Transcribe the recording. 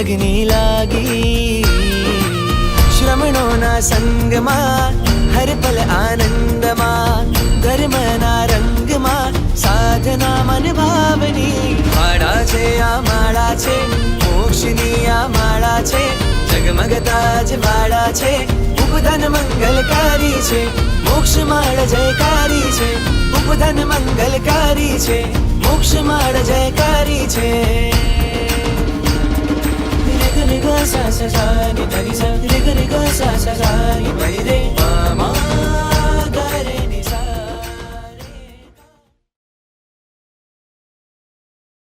અગ્નિ લાગી શ્રમણોના સંગમાં હર પલ આનંદમાં ધર્મના રંગમાં સાધના મન ભાવની માળા છે આ માળા છે મોક્ષની આ માળા છે જગમગતા જ માળા છે ઉપધન મંગલકારી છે મોક્ષ માળ જયકારી છે ઉપધન મંગલકારી છે મોક્ષ માળ જયકારી છે રે ગ સા સા સા ની ધરી સા રે ગ સા સા સા ની પૈ રે મા